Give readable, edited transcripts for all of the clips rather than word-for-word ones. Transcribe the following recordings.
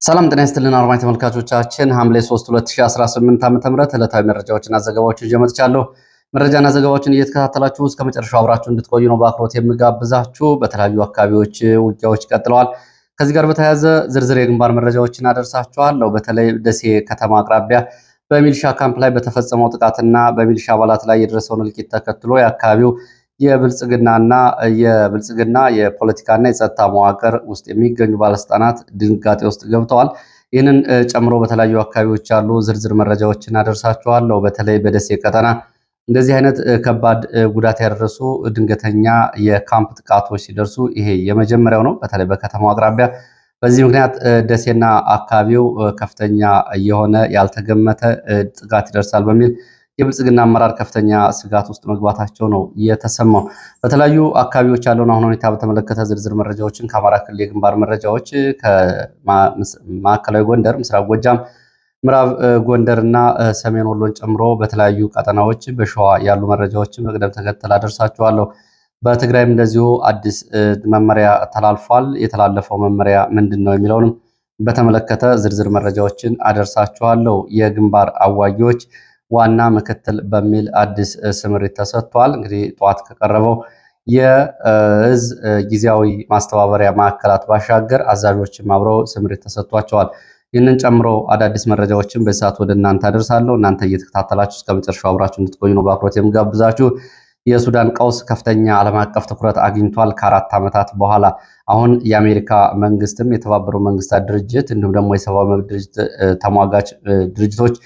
ሰላም ጤና ይስጥልን አድማጭ ተመልካቾቻችን ሐምሌ 3 2018 ዓ.ም ዕለታዊ መረጃዎችና ዘገባዎችን ይዤ መጥቻለሁ። መረጃና ዘገባዎችን እየተከታተላችሁ እስከ መጨረሻው አብራችሁ እንድትቆዩ ነው በአክብሮት የምጋብዛችሁ። በተለያዩ አካባቢዎች ውጊያዎች ቀጥለዋል። ከዚህ ጋር በተያያዘ ዝርዝር የግንባር መረጃዎችን አደርሳችኋለሁ። በተለይ ደሴ ከተማ አቅራቢያ በሚሊሻ ካምፕ ላይ በተፈጸመው ጥቃትና በሚሊሻ አባላት ላይ የደረሰውን እልቂት ተከትሎ የአካባቢው የብልጽግና የፖለቲካና የጸጥታ መዋቅር ውስጥ የሚገኙ ባለስልጣናት ድንጋጤ ውስጥ ገብተዋል። ይህንን ጨምሮ በተለያዩ አካባቢዎች ያሉ ዝርዝር መረጃዎችን አደርሳችኋለሁ። በተለይ በደሴ ቀጠና እንደዚህ አይነት ከባድ ጉዳት ያደረሱ ድንገተኛ የካምፕ ጥቃቶች ሲደርሱ ይሄ የመጀመሪያው ነው። በተለይ በከተማው አቅራቢያ በዚህ ምክንያት ደሴና አካባቢው ከፍተኛ የሆነ ያልተገመተ ጥቃት ይደርሳል በሚል የብልጽግና አመራር ከፍተኛ ስጋት ውስጥ መግባታቸው ነው የተሰማው። በተለያዩ አካባቢዎች ያለውን አሁን ሁኔታ በተመለከተ ዝርዝር መረጃዎችን ከአማራ ክልል የግንባር መረጃዎች ከማዕከላዊ ጎንደር፣ ምስራቅ ጎጃም፣ ምዕራብ ጎንደር እና ሰሜን ወሎን ጨምሮ በተለያዩ ቀጠናዎች በሸዋ ያሉ መረጃዎችን በቅደም ተከተል አደርሳችኋለሁ። በትግራይም እንደዚሁ አዲስ መመሪያ ተላልፏል። የተላለፈው መመሪያ ምንድን ነው የሚለውንም በተመለከተ ዝርዝር መረጃዎችን አደርሳችኋለሁ። የግንባር አዋጊዎች ዋና ምክትል በሚል አዲስ ስምሪት ተሰጥቷል። እንግዲህ ጠዋት ከቀረበው የእዝ ጊዜያዊ ማስተባበሪያ ማዕከላት ባሻገር አዛዦችም አብረው ስምሪት ተሰጥቷቸዋል። ይህንን ጨምሮ አዳዲስ መረጃዎችን በዚህ ሰዓት ወደ እናንተ አደርሳለሁ። እናንተ እየተከታተላችሁ እስከ መጨረሻው አብራችሁ እንድትቆዩ ነው በአክብሮት የምጋብዛችሁ። የሱዳን ቀውስ ከፍተኛ ዓለም አቀፍ ትኩረት አግኝቷል። ከ4 ዓመታት በኋላ አሁን የአሜሪካ መንግስትም የተባበሩት መንግስታት ድርጅት እንዲሁም ደግሞ የሰብአዊ መብት ተሟጋች ድርጅቶች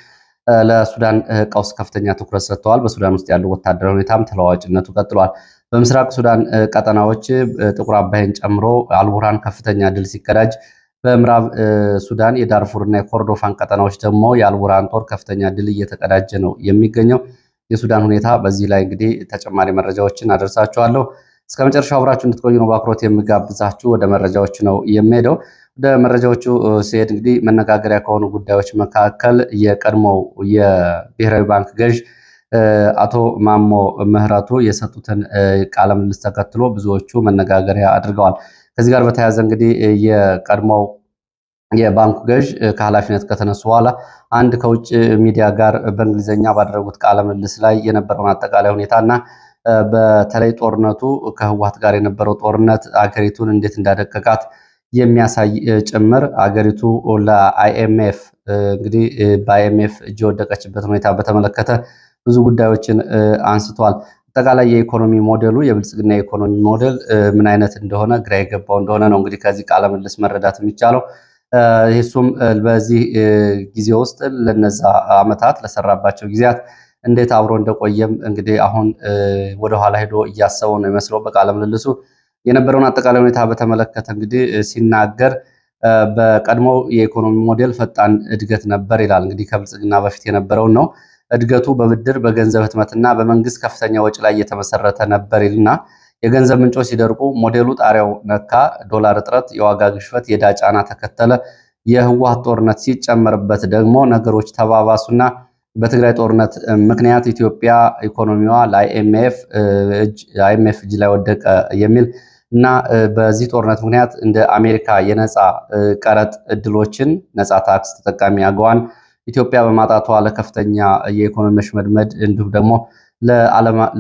ለሱዳን ቀውስ ከፍተኛ ትኩረት ሰጥተዋል። በሱዳን ውስጥ ያለው ወታደራዊ ሁኔታም ተለዋዋጭነቱ ቀጥሏል። በምስራቅ ሱዳን ቀጠናዎች ጥቁር አባይን ጨምሮ አልቡርሃን ከፍተኛ ድል ሲቀዳጅ፣ በምዕራብ ሱዳን የዳርፉርና የኮርዶፋን ቀጠናዎች ደግሞ የአልቡርሃን ጦር ከፍተኛ ድል እየተቀዳጀ ነው የሚገኘው። የሱዳን ሁኔታ በዚህ ላይ እንግዲህ ተጨማሪ መረጃዎችን አደርሳችኋለሁ። እስከ መጨረሻው አብራችሁ እንድትቆዩ ነው በአክብሮት የምጋብዛችሁ። ወደ መረጃዎች ነው የሚሄደው። ወደ መረጃዎቹ ሲሄድ እንግዲህ መነጋገሪያ ከሆኑ ጉዳዮች መካከል የቀድሞው የብሔራዊ ባንክ ገዥ አቶ ማሞ ምህረቱ የሰጡትን ቃለ ምልልስ ተከትሎ ብዙዎቹ መነጋገሪያ አድርገዋል። ከዚህ ጋር በተያያዘ እንግዲህ የቀድሞው የባንኩ ገዥ ከኃላፊነት ከተነሱ በኋላ አንድ ከውጭ ሚዲያ ጋር በእንግሊዝኛ ባደረጉት ቃለ ምልልስ ላይ የነበረውን አጠቃላይ ሁኔታና በተለይ ጦርነቱ ከህወሓት ጋር የነበረው ጦርነት አገሪቱን እንዴት እንዳደቀቃት የሚያሳይ ጭምር አገሪቱ ለአይኤምኤፍ እንግዲህ በአይኤምኤፍ እጅ የወደቀችበት ሁኔታ በተመለከተ ብዙ ጉዳዮችን አንስቷል። አጠቃላይ የኢኮኖሚ ሞዴሉ የብልጽግና የኢኮኖሚ ሞዴል ምን አይነት እንደሆነ ግራ የገባው እንደሆነ ነው እንግዲህ ከዚህ ቃለ ምልልስ መረዳት የሚቻለው። እሱም በዚህ ጊዜ ውስጥ ለነዛ ዓመታት ለሰራባቸው ጊዜያት እንዴት አብሮ እንደቆየም እንግዲህ አሁን ወደኋላ ሄዶ እያሰበው ነው የሚመስለው በቃለ ምልልሱ። የነበረውን አጠቃላይ ሁኔታ በተመለከተ እንግዲህ ሲናገር በቀድሞው የኢኮኖሚ ሞዴል ፈጣን እድገት ነበር ይላል። እንግዲህ ከብልጽግና በፊት የነበረውን ነው። እድገቱ በብድር በገንዘብ ህትመትና በመንግስት ከፍተኛ ወጪ ላይ እየተመሰረተ ነበር ይልና የገንዘብ ምንጮች ሲደርቁ ሞዴሉ ጣሪያው ነካ። ዶላር እጥረት፣ የዋጋ ግሽበት፣ የዕዳ ጫና ተከተለ። የህወሓት ጦርነት ሲጨመርበት ደግሞ ነገሮች ተባባሱና በትግራይ ጦርነት ምክንያት ኢትዮጵያ ኢኮኖሚዋ ለአይኤምኤፍ እጅ ላይ ወደቀ የሚል እና በዚህ ጦርነት ምክንያት እንደ አሜሪካ የነፃ ቀረጥ እድሎችን ነፃ ታክስ ተጠቃሚ አገዋን ኢትዮጵያ በማጣቷ ለከፍተኛ የኢኮኖሚ መሽመድመድ እንዲሁም ደግሞ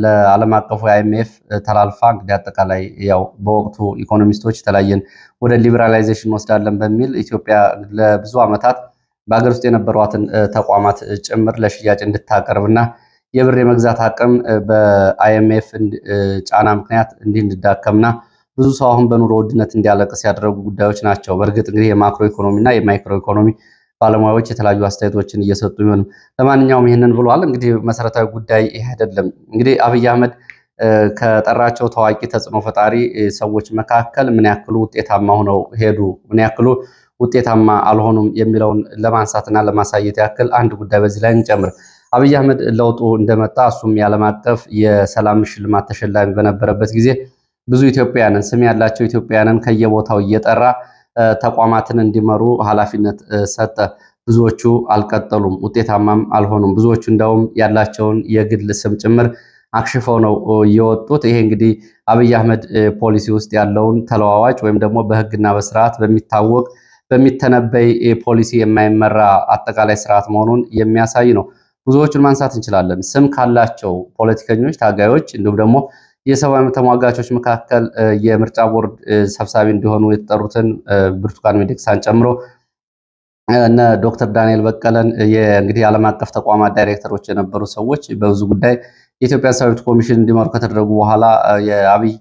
ለዓለም አቀፉ አይኤምኤፍ ተላልፋ እንግዲህ አጠቃላይ ያው በወቅቱ ኢኮኖሚስቶች የተለያየን ወደ ሊበራላይዜሽን ወስዳለን በሚል ኢትዮጵያ ለብዙ ዓመታት በሀገር ውስጥ የነበሯትን ተቋማት ጭምር ለሽያጭ እንድታቀርብና የብር የመግዛት አቅም በአይኤምኤፍ ጫና ምክንያት እንዲህ እንዲዳከምና ብዙ ሰው አሁን በኑሮ ውድነት እንዲያለቅስ ያደረጉ ጉዳዮች ናቸው። በእርግጥ እንግዲህ የማክሮ ኢኮኖሚና የማይክሮ ኢኮኖሚ ባለሙያዎች የተለያዩ አስተያየቶችን እየሰጡ ቢሆንም ለማንኛውም ይህንን ብሏል። እንግዲህ መሰረታዊ ጉዳይ ይሄ አይደለም። እንግዲህ አብይ አህመድ ከጠራቸው ታዋቂ ተጽዕኖ ፈጣሪ ሰዎች መካከል ምን ያክሉ ውጤታማ ሆነው ሄዱ፣ ምን ያክሉ ውጤታማ አልሆኑም የሚለውን ለማንሳትና ለማሳየት ያክል አንድ ጉዳይ በዚህ ላይ እንጨምር። አብይ አህመድ ለውጡ እንደመጣ እሱም የዓለም አቀፍ የሰላም ሽልማት ተሸላሚ በነበረበት ጊዜ ብዙ ኢትዮጵያውያንን ስም ያላቸው ኢትዮጵያውያንን ከየቦታው እየጠራ ተቋማትን እንዲመሩ ኃላፊነት ሰጠ። ብዙዎቹ አልቀጠሉም፣ ውጤታማም አልሆኑም። ብዙዎቹ እንደውም ያላቸውን የግል ስም ጭምር አክሽፈው ነው የወጡት። ይሄ እንግዲህ አብይ አህመድ ፖሊሲ ውስጥ ያለውን ተለዋዋጭ ወይም ደግሞ በህግና በስርዓት በሚታወቅ በሚተነበይ ፖሊሲ የማይመራ አጠቃላይ ስርዓት መሆኑን የሚያሳይ ነው። ብዙዎቹን ማንሳት እንችላለን። ስም ካላቸው ፖለቲከኞች፣ ታጋዮች እንዲሁም ደግሞ የሰብአዊ መብት ተሟጋቾች መካከል የምርጫ ቦርድ ሰብሳቢ እንዲሆኑ የተጠሩትን ብርቱካን ሚደቅሳን ጨምሮ እነ ዶክተር ዳንኤል በቀለን እንግዲህ ዓለም አቀፍ ተቋማት ዳይሬክተሮች የነበሩ ሰዎች በብዙ ጉዳይ የኢትዮጵያ ሰብአዊ መብት ኮሚሽን እንዲመሩ ከተደረጉ በኋላ የአብይ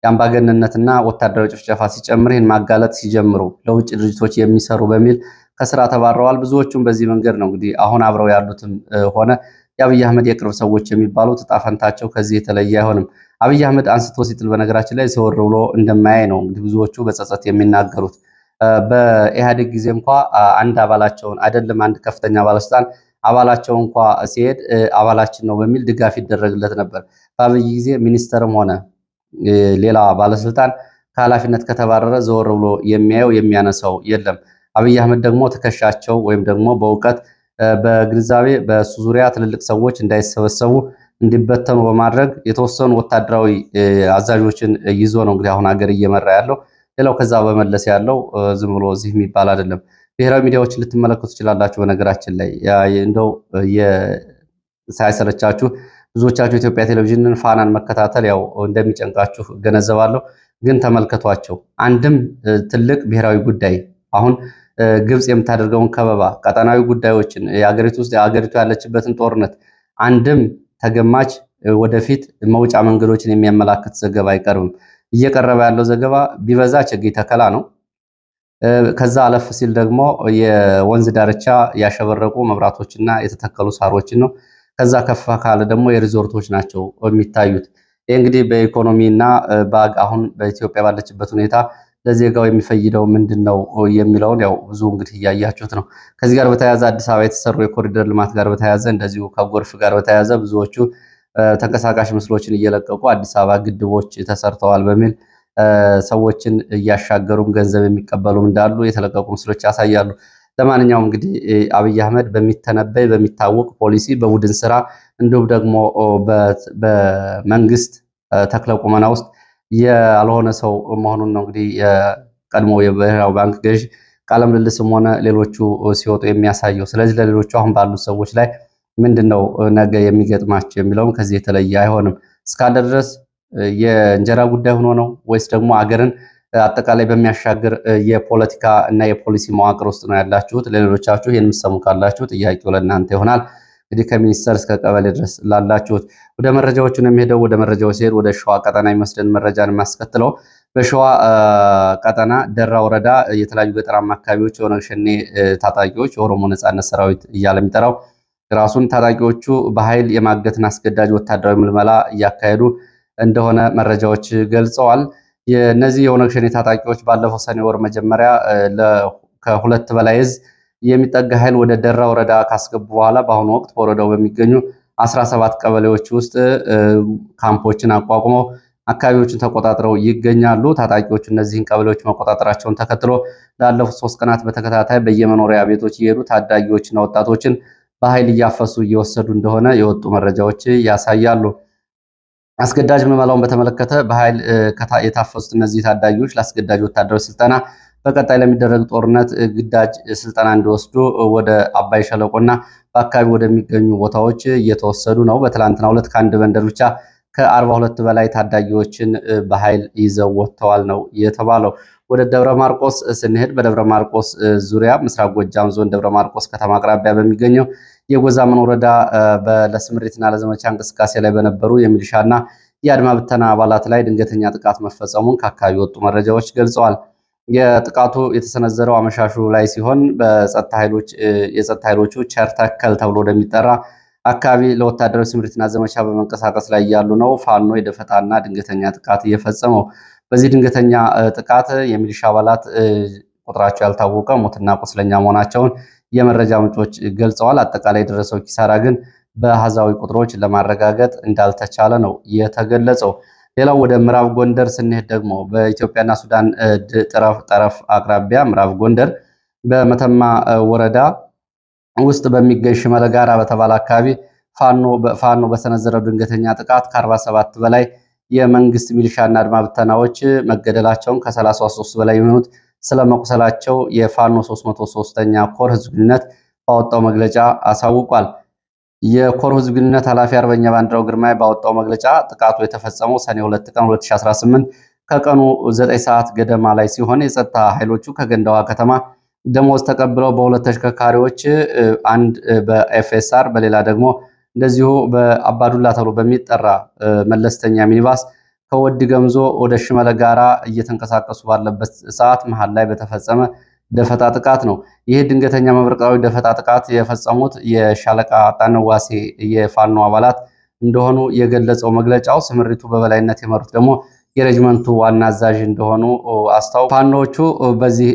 የአምባገነንነትና ወታደራዊ ጭፍጨፋ ሲጨምር ይህን ማጋለጥ ሲጀምሩ ለውጭ ድርጅቶች የሚሰሩ በሚል ከስራ ተባረዋል። ብዙዎቹም በዚህ መንገድ ነው እንግዲህ አሁን አብረው ያሉትም ሆነ የአብይ አህመድ የቅርብ ሰዎች የሚባሉት ዕጣ ፈንታቸው ከዚህ የተለየ አይሆንም። አብይ አህመድ አንስቶ ሲጥል በነገራችን ላይ ዘወር ብሎ እንደማያይ ነው እንግዲህ ብዙዎቹ በጸጸት የሚናገሩት። በኢህአዴግ ጊዜ እንኳ አንድ አባላቸውን አይደለም አንድ ከፍተኛ ባለስልጣን አባላቸው እንኳ ሲሄድ አባላችን ነው በሚል ድጋፍ ይደረግለት ነበር። በአብይ ጊዜ ሚኒስተርም ሆነ ሌላ ባለስልጣን ከኃላፊነት ከተባረረ ዘወር ብሎ የሚያየው የሚያነሳው የለም። አብይ አህመድ ደግሞ ትከሻቸው ወይም ደግሞ በእውቀት በግንዛቤ በሱ ዙሪያ ትልልቅ ሰዎች እንዳይሰበሰቡ እንዲበተኑ በማድረግ የተወሰኑ ወታደራዊ አዛዦችን ይዞ ነው እንግዲህ አሁን ሀገር እየመራ ያለው። ሌላው ከዛ በመለስ ያለው ዝም ብሎ እዚህ የሚባል አይደለም። ብሔራዊ ሚዲያዎችን ልትመለከቱ ትችላላችሁ። በነገራችን ላይ እንደው ሳይሰለቻችሁ ብዙዎቻችሁ ኢትዮጵያ ቴሌቪዥንን ፋናን መከታተል ያው እንደሚጨንቃችሁ እገነዘባለሁ። ግን ተመልከቷቸው። አንድም ትልቅ ብሔራዊ ጉዳይ አሁን ግብጽ የምታደርገውን ከበባ፣ ቀጠናዊ ጉዳዮችን፣ የሀገሪቱ ያለችበትን ጦርነት አንድም ተገማች ወደፊት መውጫ መንገዶችን የሚያመላክት ዘገባ አይቀርብም። እየቀረበ ያለው ዘገባ ቢበዛ ችግኝ ተከላ ነው። ከዛ አለፍ ሲል ደግሞ የወንዝ ዳርቻ ያሸበረቁ መብራቶችና የተተከሉ ሳሮችን ነው። ከዛ ከፍ ካለ ደግሞ የሪዞርቶች ናቸው የሚታዩት። ይህ እንግዲህ በኢኮኖሚና አሁን በኢትዮጵያ ባለችበት ሁኔታ ለዜጋው የሚፈይደው ምንድን ነው የሚለውን ያው ብዙ እንግዲህ እያያችሁት ነው። ከዚህ ጋር በተያያዘ አዲስ አበባ የተሰሩ የኮሪደር ልማት ጋር በተያያዘ እንደዚሁ ከጎርፍ ጋር በተያያዘ ብዙዎቹ ተንቀሳቃሽ ምስሎችን እየለቀቁ አዲስ አበባ ግድቦች ተሰርተዋል በሚል ሰዎችን እያሻገሩም ገንዘብ የሚቀበሉም እንዳሉ የተለቀቁ ምስሎች ያሳያሉ። ለማንኛውም እንግዲህ አብይ አህመድ በሚተነበይ በሚታወቅ ፖሊሲ በቡድን ስራ እንዲሁም ደግሞ በመንግስት ተክለ ቁመና ውስጥ ያልሆነ ሰው መሆኑን ነው እንግዲህ የቀድሞ የብሔራዊ ባንክ ገዥ ቃለ ምልልስም ሆነ ሌሎቹ ሲወጡ የሚያሳየው። ስለዚህ ለሌሎቹ አሁን ባሉት ሰዎች ላይ ምንድነው ነገ የሚገጥማቸው የሚለውም ከዚህ የተለየ አይሆንም። እስካለ ድረስ የእንጀራ ጉዳይ ሆኖ ነው ወይስ ደግሞ አገርን አጠቃላይ በሚያሻግር የፖለቲካ እና የፖሊሲ መዋቅር ውስጥ ነው ያላችሁት? ለሌሎቻችሁ ይህን የምትሰሙ ካላችሁ ጥያቄው ለእናንተ ይሆናል። እንግዲህ ከሚኒስተር እስከ ቀበሌ ድረስ ላላችሁት ወደ መረጃዎቹ ነው የሚሄደው። ወደ መረጃው ሲሄድ ወደ ሸዋ ቀጠና የሚወስደን መረጃን የማስከትለው በሸዋ ቀጠና ደራ ወረዳ የተለያዩ ገጠራማ አካባቢዎች የኦነግ ሸኔ ታጣቂዎች የኦሮሞ ነጻነት ሰራዊት እያለ የሚጠራው ራሱን ታጣቂዎቹ በኃይል የማገትን አስገዳጅ ወታደራዊ ምልመላ እያካሄዱ እንደሆነ መረጃዎች ገልጸዋል። የእነዚህ የኦነግ ሸኔ ታጣቂዎች ባለፈው ሰኔ ወር መጀመሪያ ከሁለት በላይ እዝ የሚጠጋ ኃይል ወደ ደራ ወረዳ ካስገቡ በኋላ በአሁኑ ወቅት በወረዳው በሚገኙ 17 ቀበሌዎች ውስጥ ካምፖችን አቋቁመው አካባቢዎችን ተቆጣጥረው ይገኛሉ። ታጣቂዎቹ እነዚህን ቀበሌዎች መቆጣጠራቸውን ተከትሎ ላለፉት 3 ቀናት በተከታታይ በየመኖሪያ ቤቶች እየሄዱ ታዳጊዎችና ወጣቶችን በኃይል እያፈሱ እየወሰዱ እንደሆነ የወጡ መረጃዎች ያሳያሉ። አስገዳጅ ምልመላውን በተመለከተ በኃይል የታፈሱት እነዚህ ታዳጊዎች ለአስገዳጅ ወታደራዊ ስልጠና በቀጣይ ለሚደረግ ጦርነት ግዳጅ ስልጠና እንዲወስዱ ወደ አባይ ሸለቆና በአካባቢ ወደሚገኙ ቦታዎች እየተወሰዱ ነው። በትላንትናው ዕለት ከአንድ መንደር ብቻ ከ42 በላይ ታዳጊዎችን በኃይል ይዘው ወጥተዋል ነው የተባለው። ወደ ደብረ ማርቆስ ስንሄድ በደብረ ማርቆስ ዙሪያ ምስራቅ ጎጃም ዞን ደብረ ማርቆስ ከተማ አቅራቢያ በሚገኘው የጎዛመን ወረዳ ለስምሪትና ለዘመቻ እንቅስቃሴ ላይ በነበሩ የሚሊሻና የአድማ ብተና አባላት ላይ ድንገተኛ ጥቃት መፈጸሙን ከአካባቢ ወጡ መረጃዎች ገልጸዋል። የጥቃቱ የተሰነዘረው አመሻሹ ላይ ሲሆን የጸጥታ ኃይሎቹ ቸርተከል ተብሎ ወደሚጠራ አካባቢ ለወታደራዊ ስምሪትና ዘመቻ በመንቀሳቀስ ላይ ያሉ ነው ፋኖ የደፈጣና ድንገተኛ ጥቃት እየፈጸመው። በዚህ ድንገተኛ ጥቃት የሚሊሻ አባላት ቁጥራቸው ያልታወቀ ሞትና ቁስለኛ መሆናቸውን የመረጃ ምንጮች ገልጸዋል። አጠቃላይ የደረሰው ኪሳራ ግን በአሃዛዊ ቁጥሮች ለማረጋገጥ እንዳልተቻለ ነው የተገለጸው። ሌላው ወደ ምዕራብ ጎንደር ስንሄድ ደግሞ በኢትዮጵያና ሱዳን ጠረፍ አቅራቢያ ምዕራብ ጎንደር በመተማ ወረዳ ውስጥ በሚገኝ ሽመለ ጋራ በተባለ አካባቢ ፋኖ በሰነዘረው ድንገተኛ ጥቃት ከ47 በላይ የመንግስት ሚሊሻና አድማ ብተናዎች መገደላቸውን ከ33 በላይ የሚሆኑት ስለመቁሰላቸው የፋኖ 303ኛ ኮር ህዝብ ግንኙነት ባወጣው መግለጫ አሳውቋል። የኮር ህዝብ ግንኙነት ኃላፊ አርበኛ ባንዲራው ግርማይ ባወጣው መግለጫ ጥቃቱ የተፈጸመው ሰኔ 2 ቀን 2018 ከቀኑ 9 ሰዓት ገደማ ላይ ሲሆን የጸጥታ ኃይሎቹ ከገንዳዋ ከተማ ደሞዝ ተቀብለው በሁለት ተሽከርካሪዎች አንድ በኤፍኤስአር በሌላ ደግሞ እንደዚሁ በአባዱላ ተብሎ በሚጠራ መለስተኛ ሚኒባስ ከወድ ገምዞ ወደ ሽመለ ጋራ እየተንቀሳቀሱ ባለበት ሰዓት መሃል ላይ በተፈጸመ ደፈጣ ጥቃት ነው። ይህ ድንገተኛ መብረቃዊ ደፈጣ ጥቃት የፈጸሙት የሻለቃ ጣነዋሴ የፋኖ አባላት እንደሆኑ የገለጸው መግለጫው ስምሪቱ በበላይነት የመሩት ደግሞ የሬጅመንቱ ዋና አዛዥ እንደሆኑ አስታውቋል። ፋኖቹ በዚህ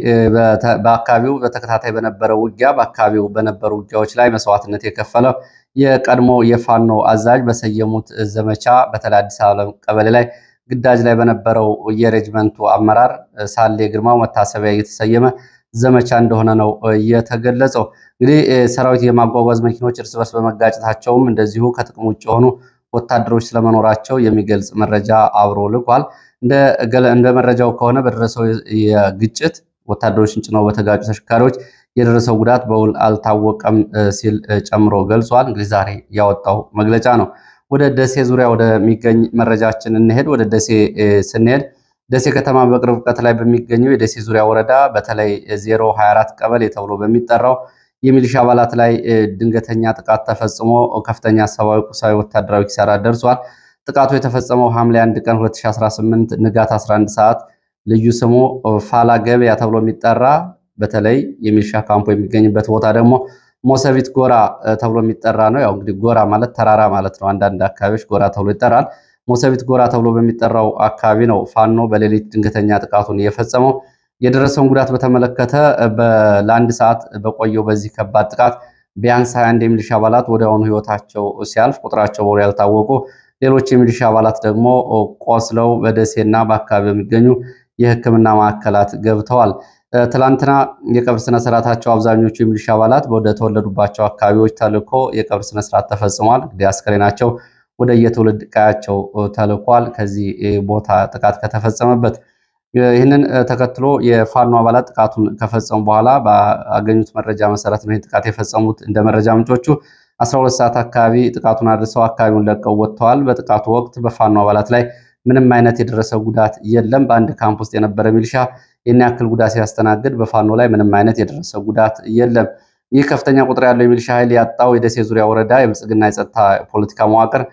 በአካባቢው በተከታታይ በነበረው ውጊያ በአካባቢው በነበሩ ውጊያዎች ላይ መስዋዕትነት የከፈለው የቀድሞ የፋኖ አዛዥ በሰየሙት ዘመቻ በተለይ አዲስ አበባ ቀበሌ ላይ ግዳጅ ላይ በነበረው የሬጅመንቱ አመራር ሳሌ ግርማው መታሰቢያ እየተሰየመ ዘመቻ እንደሆነ ነው የተገለጸው። እንግዲህ ሰራዊት የማጓጓዝ መኪኖች እርስ በርስ በመጋጨታቸውም እንደዚሁ ከጥቅም ውጭ የሆኑ ወታደሮች ስለመኖራቸው የሚገልጽ መረጃ አብሮ ልኳል። እንደ መረጃው ከሆነ በደረሰው የግጭት ወታደሮችን ጭነው በተጋጩ ተሽከርካሪዎች የደረሰው ጉዳት በውል አልታወቀም ሲል ጨምሮ ገልጿል። እንግዲህ ዛሬ ያወጣው መግለጫ ነው። ወደ ደሴ ዙሪያ ወደሚገኝ መረጃችን እንሄድ። ወደ ደሴ ስንሄድ ደሴ ከተማ በቅርብ ርቀት ላይ በሚገኘው የደሴ ዙሪያ ወረዳ በተለይ 024 ቀበሌ ተብሎ በሚጠራው የሚሊሻ አባላት ላይ ድንገተኛ ጥቃት ተፈጽሞ ከፍተኛ ሰብአዊ፣ ቁሳዊ፣ ወታደራዊ ኪሳራ ደርሷል። ጥቃቱ የተፈጸመው ሐምሌ 1 ቀን 2018 ንጋት 11 ሰዓት ልዩ ስሙ ፋላ ገበያ ተብሎ የሚጠራ በተለይ የሚሊሻ ካምፖ የሚገኝበት ቦታ ደግሞ ሞሰቢት ጎራ ተብሎ የሚጠራ ነው። ያው እንግዲህ ጎራ ማለት ተራራ ማለት ነው። አንዳንድ አካባቢዎች ጎራ ተብሎ ይጠራል። ሞሰቢት ጎራ ተብሎ በሚጠራው አካባቢ ነው ፋኖ በሌሊት ድንገተኛ ጥቃቱን የፈጸመው። የደረሰውን ጉዳት በተመለከተ ለአንድ ሰዓት በቆየው በዚህ ከባድ ጥቃት ቢያንስ 21 የሚሊሻ አባላት ወዲያውኑ ህይወታቸው ሲያልፍ ቁጥራቸው በውል ያልታወቁ ሌሎች የሚሊሻ አባላት ደግሞ ቆስለው በደሴና በአካባቢ የሚገኙ የሕክምና ማዕከላት ገብተዋል። ትላንትና የቀብር ስነስርዓታቸው አብዛኞቹ የሚሊሻ አባላት ወደ ተወለዱባቸው አካባቢዎች ተልኮ የቀብር ስነስርዓት ተፈጽሟል። እንግዲህ አስከሬናቸው ወደ የትውልድ ቀያቸው ተልኳል። ከዚህ ቦታ ጥቃት ከተፈጸመበት ይህንን ተከትሎ የፋኖ አባላት ጥቃቱን ከፈጸሙ በኋላ በአገኙት መረጃ መሰረት ነው ጥቃት የፈጸሙት። እንደ መረጃ ምንጮቹ 12 ሰዓት አካባቢ ጥቃቱን አድርሰው አካባቢውን ለቀው ወጥተዋል። በጥቃቱ ወቅት በፋኖ አባላት ላይ ምንም አይነት የደረሰ ጉዳት የለም። በአንድ ካምፕ ውስጥ የነበረ ሚሊሻ ይህን ያክል ጉዳት ሲያስተናግድ በፋኖ ላይ ምንም አይነት የደረሰ ጉዳት የለም። ይህ ከፍተኛ ቁጥር ያለው የሚሊሻ ኃይል ያጣው የደሴ ዙሪያ ወረዳ የብልጽግና የጸጥታ ፖለቲካ መዋቅር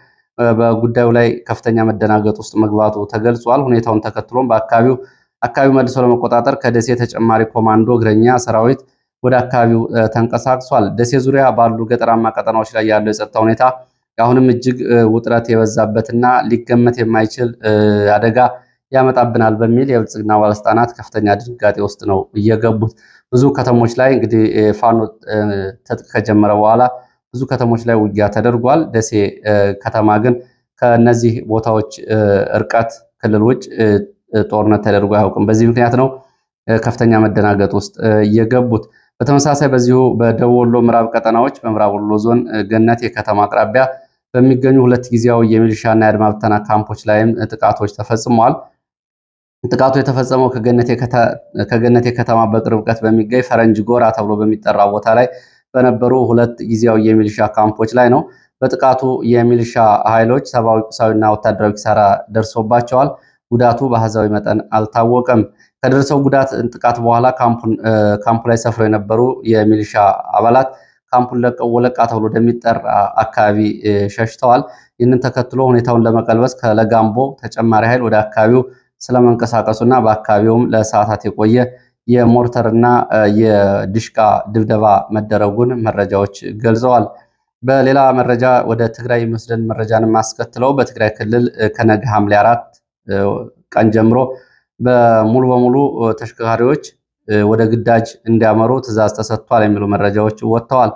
በጉዳዩ ላይ ከፍተኛ መደናገጥ ውስጥ መግባቱ ተገልጿል። ሁኔታውን ተከትሎም አካባቢው መልሶ ለመቆጣጠር ከደሴ ተጨማሪ ኮማንዶ እግረኛ ሰራዊት ወደ አካባቢው ተንቀሳቅሷል። ደሴ ዙሪያ ባሉ ገጠራማ ቀጠናዎች ላይ ያለው የጸጥታ ሁኔታ አሁንም እጅግ ውጥረት የበዛበትና ሊገመት የማይችል አደጋ ያመጣብናል በሚል የብልጽግና ባለስልጣናት ከፍተኛ ድንጋጤ ውስጥ ነው እየገቡት። ብዙ ከተሞች ላይ እንግዲህ ፋኖ ትጥቅ ከጀመረ በኋላ ብዙ ከተሞች ላይ ውጊያ ተደርጓል። ደሴ ከተማ ግን ከነዚህ ቦታዎች እርቀት ክልል ውጭ ጦርነት ተደርጎ አያውቅም። በዚህ ምክንያት ነው ከፍተኛ መደናገጥ ውስጥ እየገቡት። በተመሳሳይ በዚሁ በደቡብ ወሎ ምዕራብ ቀጠናዎች በምዕራብ ወሎ ዞን ገነት የከተማ አቅራቢያ በሚገኙ ሁለት ጊዜያዊ የሚሊሻና የአድማ ብተና ካምፖች ላይም ጥቃቶች ተፈጽመዋል። ጥቃቱ የተፈጸመው ከገነቴ ከተማ በቅርብ ርቀት በሚገኝ ፈረንጅ ጎራ ተብሎ በሚጠራ ቦታ ላይ በነበሩ ሁለት ጊዜያዊ የሚሊሻ ካምፖች ላይ ነው። በጥቃቱ የሚሊሻ ኃይሎች ሰብአዊ፣ ቁሳዊና ወታደራዊ ኪሳራ ደርሶባቸዋል። ጉዳቱ በአሃዛዊ መጠን አልታወቀም። ከደረሰው ጥቃት በኋላ ካምፑ ላይ ሰፍረው የነበሩ የሚሊሻ አባላት ካምፑን ለቀው ወለቃ ተብሎ ወደሚጠራ አካባቢ ሸሽተዋል። ይህንን ተከትሎ ሁኔታውን ለመቀልበስ ከለጋምቦ ተጨማሪ ኃይል ወደ አካባቢው ስለመንቀሳቀሱና በአካባቢውም ለሰዓታት የቆየ የሞርተርና የድሽቃ ድብደባ መደረጉን መረጃዎች ገልጸዋል። በሌላ መረጃ ወደ ትግራይ የሚወስደን መረጃን ማስከትለው በትግራይ ክልል ከነገ ሐምሌ 4 ቀን ጀምሮ በሙሉ በሙሉ ተሽከርካሪዎች ወደ ግዳጅ እንዲያመሩ ትዕዛዝ ተሰጥቷል የሚሉ መረጃዎች ወጥተዋል።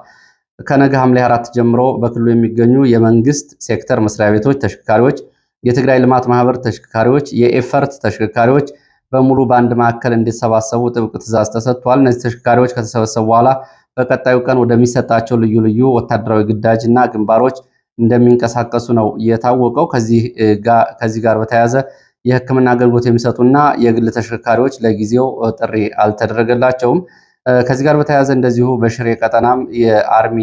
ከነገ ሐምሌ 4 ጀምሮ በክልሉ የሚገኙ የመንግስት ሴክተር መስሪያ ቤቶች ተሽከርካሪዎች፣ የትግራይ ልማት ማህበር ተሽከርካሪዎች፣ የኤፈርት ተሽከርካሪዎች በሙሉ በአንድ ማዕከል እንዲሰባሰቡ ጥብቅ ትዕዛዝ ተሰጥቷል። እነዚህ ተሽከርካሪዎች ከተሰበሰቡ በኋላ በቀጣዩ ቀን ወደሚሰጣቸው ልዩ ልዩ ወታደራዊ ግዳጅ እና ግንባሮች እንደሚንቀሳቀሱ ነው የታወቀው። ከዚህ ጋር በተያያዘ የሕክምና አገልግሎት የሚሰጡና የግል ተሽከርካሪዎች ለጊዜው ጥሪ አልተደረገላቸውም። ከዚህ ጋር በተያያዘ እንደዚሁ በሽሬ ቀጠናም የአርሚ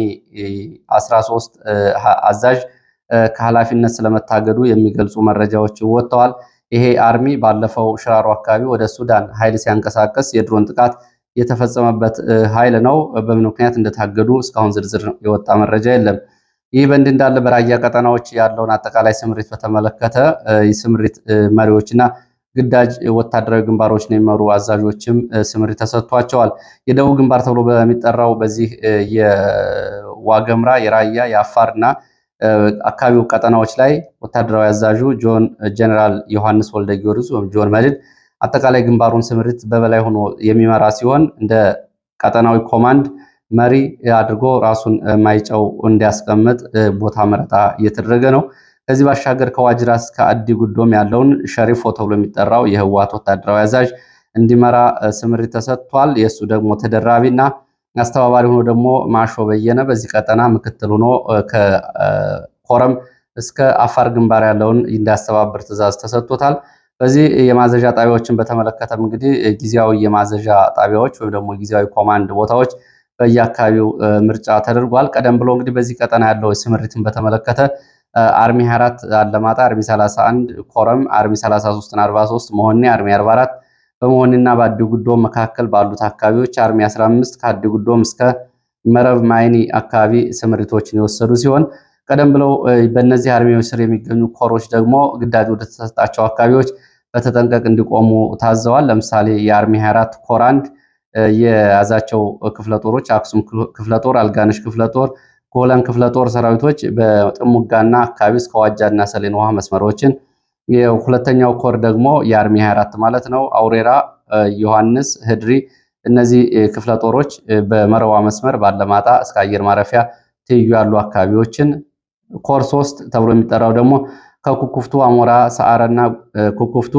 13 አዛዥ ከኃላፊነት ስለመታገዱ የሚገልጹ መረጃዎች ወጥተዋል። ይሄ አርሚ ባለፈው ሽራሮ አካባቢ ወደ ሱዳን ኃይል ሲያንቀሳቀስ የድሮን ጥቃት የተፈጸመበት ኃይል ነው። በምን ምክንያት እንደታገዱ እስካሁን ዝርዝር የወጣ መረጃ የለም። ይህ በእንዲህ እንዳለ በራያ ቀጠናዎች ያለውን አጠቃላይ ስምሪት በተመለከተ የስምሪት መሪዎችና ግዳጅ ወታደራዊ ግንባሮችን የሚመሩ አዛዦችም ስምሪት ተሰጥቷቸዋል። የደቡብ ግንባር ተብሎ በሚጠራው በዚህ የዋገምራ፣ የራያ፣ የአፋርና አካባቢው ቀጠናዎች ላይ ወታደራዊ አዛዡ ጀነራል ዮሐንስ ወልደ ጊዮርጊስ ወይም ጆን መድድ አጠቃላይ ግንባሩን ስምሪት በበላይ ሆኖ የሚመራ ሲሆን እንደ ቀጠናዊ ኮማንድ መሪ አድርጎ ራሱን ማይጨው እንዲያስቀምጥ ቦታ መረጣ እየተደረገ ነው። ከዚህ ባሻገር ከዋጅራት እስከ አዲ ጉዶም ያለውን ሸሪፎ ተብሎ የሚጠራው የህወሓት ወታደራዊ አዛዥ እንዲመራ ስምሪት ተሰጥቷል። የእሱ ደግሞ ተደራቢና አስተባባሪ ሆኖ ደግሞ ማሾ በየነ በዚህ ቀጠና ምክትል ሆኖ ከኮረም እስከ አፋር ግንባር ያለውን እንዲያስተባብር ትዕዛዝ ተሰጥቶታል። በዚህ የማዘዣ ጣቢያዎችን በተመለከተም እንግዲህ ጊዜያዊ የማዘዣ ጣቢያዎች ወይም ደግሞ ጊዜያዊ ኮማንድ ቦታዎች በየአካባቢው ምርጫ ተደርጓል። ቀደም ብሎ እንግዲህ በዚህ ቀጠና ያለው ስምሪትን በተመለከተ አርሚ 24 አለማጣ፣ አርሚ 31 ኮረም፣ አርሚ 33 እና 43 መሆኔ፣ አርሚ 44 በመሆንና በአዲ ጉዶም መካከል ባሉት አካባቢዎች አርሚ 15 ከአዲ ጉዶም እስከ መረብ ማይኒ አካባቢ ስምሪቶችን የወሰዱ ሲሆን ቀደም ብለው በእነዚህ አርሚዎች ስር የሚገኙ ኮሮች ደግሞ ግዳጅ ወደ ተሰጣቸው አካባቢዎች በተጠንቀቅ እንዲቆሙ ታዘዋል። ለምሳሌ የአርሚ 24 ኮር 1 የያዛቸው ክፍለ ጦሮች አክሱም ክፍለ ጦር፣ አልጋነሽ ክፍለ ጦር፣ ኮለን ክፍለ ጦር ሰራዊቶች በጥሙጋና አካባቢ እስከ ዋጃና ሰሌን ውሃ መስመሮችን፣ የሁለተኛው ኮር ደግሞ የአርሚ 24 ማለት ነው አውሬራ፣ ዮሐንስ፣ ህድሪ እነዚህ ክፍለ ጦሮች በመረዋ መስመር ባለማጣ እስከ አየር ማረፊያ ትይዩ ያሉ አካባቢዎችን፣ ኮር 3 ተብሎ የሚጠራው ደግሞ ከኩኩፍቱ አሞራ፣ ሰዓረና ኩኩፍቱ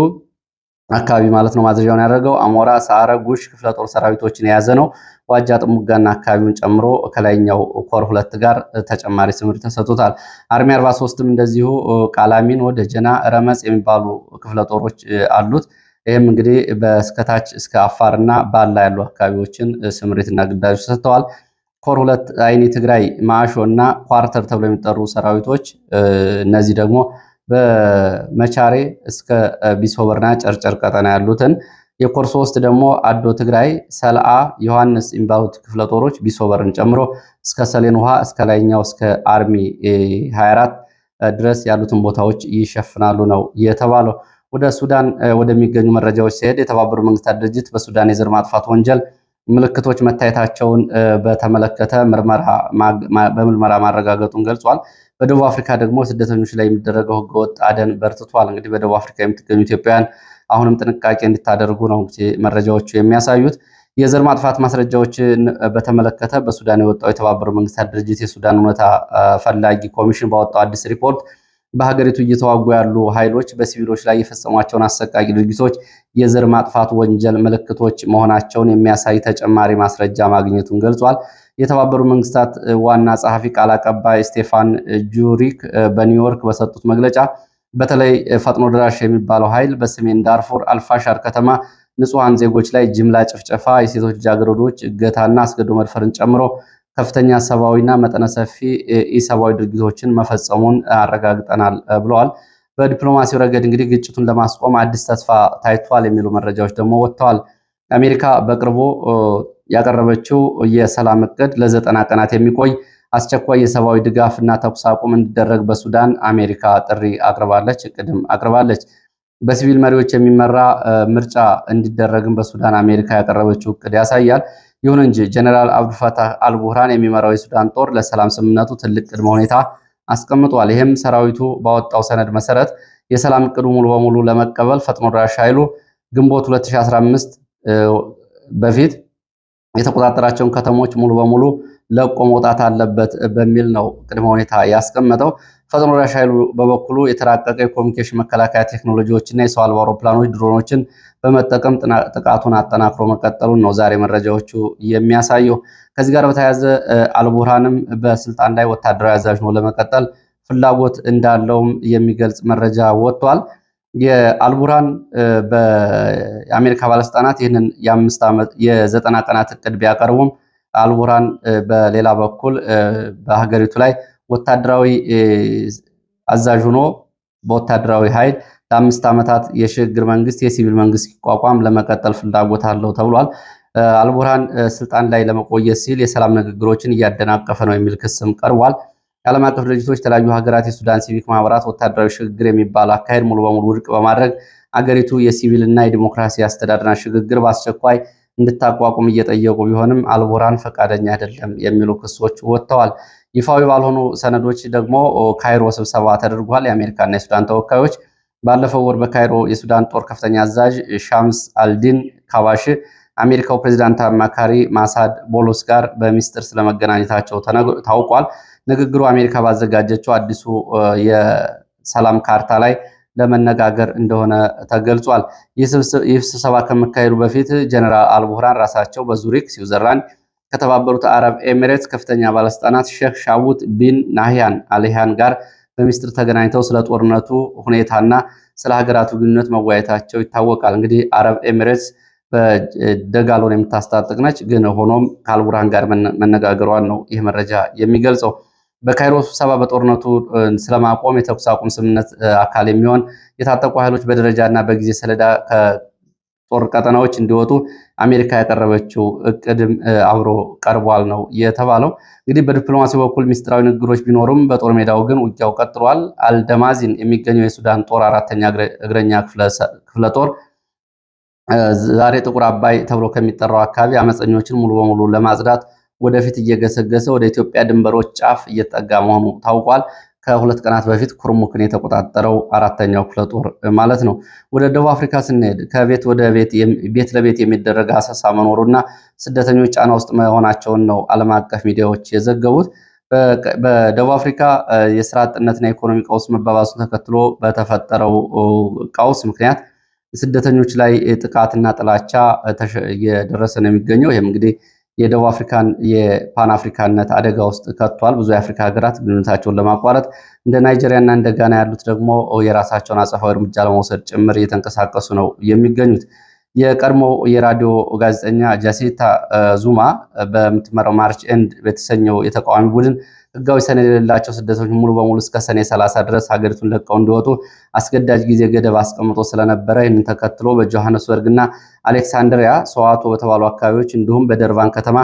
አካባቢ ማለት ነው ማዘዣውን ያደረገው አሞራ፣ ሰዓረ፣ ጉሽ ክፍለ ጦር ሰራዊቶችን የያዘ ነው። ዋጃ ጥሙጋና አካባቢውን ጨምሮ ከላይኛው ኮር 2 ጋር ተጨማሪ ስምሪት ተሰጥቶታል። አርሚ 43ም እንደዚሁ ቃላሚን፣ ወደ ጀና፣ ረመጽ የሚባሉ ክፍለ ጦሮች አሉት። ይህም እንግዲህ በስከታች እስከ አፋርና ባላ ያሉ አካባቢዎችን ስምሪትና ግዳጅ ተሰጥተዋል። ኮር 2 አይኒ ትግራይ፣ ማሾ እና ኳርተር ተብሎ የሚጠሩ ሰራዊቶች እነዚህ ደግሞ በመቻሬ እስከ ቢሶበርና ጨርጨር ቀጠና ያሉትን፣ የኮር 3 ደግሞ አዶ ትግራይ፣ ሰልአ፣ ዮሐንስ የሚባሉት ክፍለ ጦሮች ቢሶበርን ጨምሮ እስከ ሰሌን ውሃ እስከ ላይኛው እስከ አርሚ 24 ድረስ ያሉትን ቦታዎች ይሸፍናሉ ነው የተባለው። ወደ ሱዳን ወደሚገኙ መረጃዎች ሲሄድ የተባበሩት መንግስታት ድርጅት በሱዳን የዘር ማጥፋት ወንጀል ምልክቶች መታየታቸውን በተመለከተ በምርመራ ማረጋገጡን ገልጿል። በደቡብ አፍሪካ ደግሞ ስደተኞች ላይ የሚደረገው ህገወጥ አደን በርትቷል። እንግዲህ በደቡብ አፍሪካ የምትገኙ ኢትዮጵያውያን አሁንም ጥንቃቄ እንድታደርጉ ነው መረጃዎቹ የሚያሳዩት። የዘር ማጥፋት ማስረጃዎችን በተመለከተ በሱዳን የወጣው የተባበሩት መንግስታት ድርጅት የሱዳን እውነታ ፈላጊ ኮሚሽን ባወጣው አዲስ ሪፖርት በሀገሪቱ እየተዋጉ ያሉ ኃይሎች በሲቪሎች ላይ የፈጸሟቸውን አሰቃቂ ድርጊቶች የዘር ማጥፋት ወንጀል ምልክቶች መሆናቸውን የሚያሳይ ተጨማሪ ማስረጃ ማግኘቱን ገልጿል። የተባበሩት መንግስታት ዋና ጸሐፊ ቃል አቀባይ ስቴፋን ጁሪክ በኒውዮርክ በሰጡት መግለጫ በተለይ ፈጥኖ ደራሽ የሚባለው ኃይል በሰሜን ዳርፉር አልፋሻር ከተማ ንጹሐን ዜጎች ላይ ጅምላ ጭፍጨፋ፣ የሴቶች ልጃገረዶች እገታና አስገድዶ መድፈርን ጨምሮ ከፍተኛ ሰብአዊና መጠነ ሰፊ ኢሰብአዊ ድርጊቶችን መፈጸሙን አረጋግጠናል ብለዋል። በዲፕሎማሲው ረገድ እንግዲህ ግጭቱን ለማስቆም አዲስ ተስፋ ታይቷል የሚሉ መረጃዎች ደግሞ ወጥተዋል። አሜሪካ በቅርቡ ያቀረበችው የሰላም እቅድ ለ90 ቀናት የሚቆይ አስቸኳይ የሰብአዊ ድጋፍ እና ተኩስ አቁም እንዲደረግ በሱዳን አሜሪካ ጥሪ አቅርባለች፣ እቅድም አቅርባለች። በሲቪል መሪዎች የሚመራ ምርጫ እንዲደረግም በሱዳን አሜሪካ ያቀረበችው እቅድ ያሳያል። ይሁን እንጂ ጀነራል አብዱልፈታህ አልቡርሃን የሚመራው የሱዳን ጦር ለሰላም ስምምነቱ ትልቅ ቅድመ ሁኔታ አስቀምጧል። ይህም ሰራዊቱ ባወጣው ሰነድ መሰረት የሰላም እቅዱ ሙሉ በሙሉ ለመቀበል ፈጥኖ ደራሽ ኃይሉ ግንቦት 2015 በፊት የተቆጣጠራቸውን ከተሞች ሙሉ በሙሉ ለቆ መውጣት አለበት በሚል ነው ቅድመ ሁኔታ ያስቀመጠው። ፈጥኖ ደራሽ ኃይሉ በበኩሉ የተራቀቀ የኮሚኒኬሽን መከላከያ ቴክኖሎጂዎችና የሰው አልባ አውሮፕላኖች፣ ድሮኖችን በመጠቀም ጥቃቱን አጠናክሮ መቀጠሉን ነው ዛሬ መረጃዎቹ የሚያሳየው። ከዚህ ጋር በተያያዘ አልቡርሃንም በስልጣን ላይ ወታደራዊ አዛዥ ነው ለመቀጠል ፍላጎት እንዳለውም የሚገልጽ መረጃ ወጥቷል። የአልቡርሃን በአሜሪካ ባለስልጣናት ይህንን የ90 ቀናት እቅድ ቢያቀርቡም አልቡርሃን በሌላ በኩል በሀገሪቱ ላይ ወታደራዊ አዛዥ ሆኖ በወታደራዊ ኃይል ለ5 ዓመታት የሽግግር መንግስት የሲቪል መንግስት ሲቋቋም ለመቀጠል ፍላጎት አለው ተብሏል። አልቡርሃን ስልጣን ላይ ለመቆየት ሲል የሰላም ንግግሮችን እያደናቀፈ ነው የሚል ክስም ቀርቧል። የዓለም አቀፍ ድርጅቶች፣ የተለያዩ ሀገራት፣ የሱዳን ሲቪክ ማህበራት ወታደራዊ ሽግግር የሚባል አካሄድ ሙሉ በሙሉ ውድቅ በማድረግ አገሪቱ የሲቪልና የዲሞክራሲ አስተዳደርና ሽግግር በአስቸኳይ እንድታቋቁም እየጠየቁ ቢሆንም አልቡርሃን ፈቃደኛ አይደለም የሚሉ ክሶች ወጥተዋል። ይፋዊ ባልሆኑ ሰነዶች ደግሞ ካይሮ ስብሰባ ተደርጓል። የአሜሪካና የሱዳን ተወካዮች ባለፈው ወር በካይሮ የሱዳን ጦር ከፍተኛ አዛዥ ሻምስ አልዲን ካባሽ አሜሪካው ፕሬዚዳንት አማካሪ ማሳድ ቦሎስ ጋር በሚስጥር ስለመገናኘታቸው ታውቋል። ንግግሩ አሜሪካ ባዘጋጀችው አዲሱ የሰላም ካርታ ላይ ለመነጋገር እንደሆነ ተገልጿል። ይህ ስብሰባ ከመካሄዱ በፊት ጀነራል አልቡርሃን ራሳቸው በዙሪክ ስዊዘርላንድ ከተባበሩት አረብ ኤሚሬትስ ከፍተኛ ባለስልጣናት ሼክ ሻቡት ቢን ናህያን አልሃን ጋር በሚስጥር ተገናኝተው ስለ ጦርነቱ ሁኔታና ስለ ሀገራቱ ግንኙነት መወያየታቸው ይታወቃል። እንግዲህ አረብ ኤሚሬትስ በደጋሎን የምታስታጥቅ ነች። ግን ሆኖም ከአልቡርሃን ጋር መነጋገሯን ነው ይህ መረጃ የሚገልጸው። በካይሮ ስብሰባ በጦርነቱ ስለማቆም የተኩስ አቁም ስምምነት አካል የሚሆን የታጠቁ ኃይሎች በደረጃና በጊዜ ሰሌዳ ከጦር ቀጠናዎች እንዲወጡ አሜሪካ ያቀረበችው እቅድም አብሮ ቀርቧል ነው የተባለው። እንግዲህ በዲፕሎማሲ በኩል ሚስጥራዊ ንግግሮች ቢኖሩም በጦር ሜዳው ግን ውጊያው ቀጥሏል። አልደማዚን የሚገኘው የሱዳን ጦር 4ኛ እግረኛ ክፍለ ጦር ዛሬ ጥቁር አባይ ተብሎ ከሚጠራው አካባቢ አመፀኞችን ሙሉ በሙሉ ለማጽዳት ወደፊት እየገሰገሰ ወደ ኢትዮጵያ ድንበሮች ጫፍ እየተጠጋ መሆኑ ታውቋል። ከ2 ቀናት በፊት ኩርሙክን የተቆጣጠረው 4ኛው ክፍለ ጦር ማለት ነው። ወደ ደቡብ አፍሪካ ስንሄድ ከቤት ወደ ቤት ለቤት የሚደረግ አሰሳ መኖሩና ስደተኞች ጫና ውስጥ መሆናቸውን ነው ዓለም አቀፍ ሚዲያዎች የዘገቡት። በደቡብ አፍሪካ የስራ አጥነትና የኢኮኖሚ ቀውስ መባባሱን ተከትሎ በተፈጠረው ቀውስ ምክንያት ስደተኞች ላይ ጥቃትና ጥላቻ እየደረሰ ነው የሚገኘው። ይህም እንግዲህ የደቡብ አፍሪካን የፓን አፍሪካነት አደጋ ውስጥ ከቷል። ብዙ የአፍሪካ ሀገራት ግንኙነታቸውን ለማቋረጥ እንደ ናይጄሪያና እንደ ጋና ያሉት ደግሞ የራሳቸውን አጸፋዊ እርምጃ ለመውሰድ ጭምር እየተንቀሳቀሱ ነው የሚገኙት። የቀድሞ የራዲዮ ጋዜጠኛ ጃሲታ ዙማ በምትመራው ማርች ኤንድ በተሰኘው የተቃዋሚ ቡድን ህጋዊ ሰነድ የሌላቸው ስደተኞች ሙሉ በሙሉ እስከ ሰኔ 30 ድረስ ሀገሪቱን ለቀው እንዲወጡ አስገዳጅ ጊዜ ገደብ አስቀምጦ ስለነበረ ይህንን ተከትሎ በጆሃንስበርግ እና አሌክሳንድሪያ፣ ሰዋቶ በተባሉ አካባቢዎች እንዲሁም በደርባን ከተማ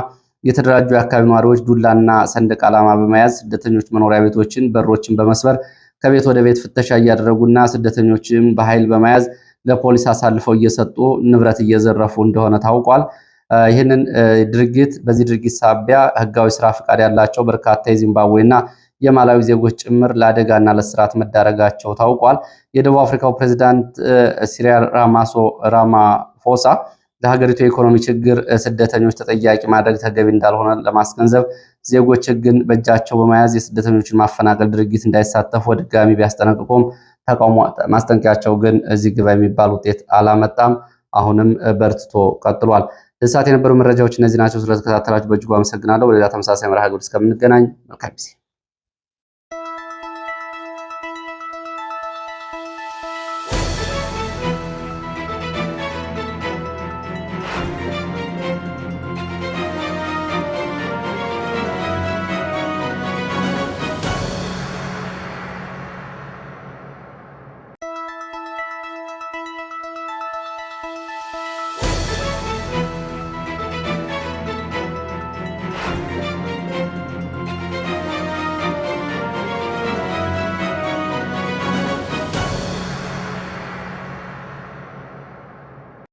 የተደራጁ የአካባቢ ነዋሪዎች ዱላና ሰንደቅ ዓላማ በመያዝ ስደተኞች መኖሪያ ቤቶችን በሮችን በመስበር ከቤት ወደ ቤት ፍተሻ እያደረጉና ስደተኞችን በኃይል በመያዝ ለፖሊስ አሳልፈው እየሰጡ ንብረት እየዘረፉ እንደሆነ ታውቋል። ይህንን በዚህ ድርጊት ሳቢያ ህጋዊ ስራ ፍቃድ ያላቸው በርካታ የዚምባብዌና የማላዊ ዜጎች ጭምር ለአደጋና ለስርዓት መዳረጋቸው ታውቋል። የደቡብ አፍሪካው ፕሬዝዳንት ሲሪል ራማፎሳ ለሀገሪቱ የኢኮኖሚ ችግር ስደተኞች ተጠያቂ ማድረግ ተገቢ እንዳልሆነ ለማስገንዘብ ዜጎች ህግን በእጃቸው በመያዝ የስደተኞችን ማፈናቀል ድርጊት እንዳይሳተፉ በድጋሚ ቢያስጠነቅቁም ተቃውሞ ማስጠንቀቂያቸው ግን እዚህ ግባ የሚባል ውጤት አላመጣም። አሁንም በርትቶ ቀጥሏል። ለሰዓት የነበሩ መረጃዎች እነዚህ ናቸው። ስለተከታተላችሁ በእጅጉ አመሰግናለሁ። በሌላ ተመሳሳይ መርሃ ግብር እስከምንገናኝ መልካም ጊዜ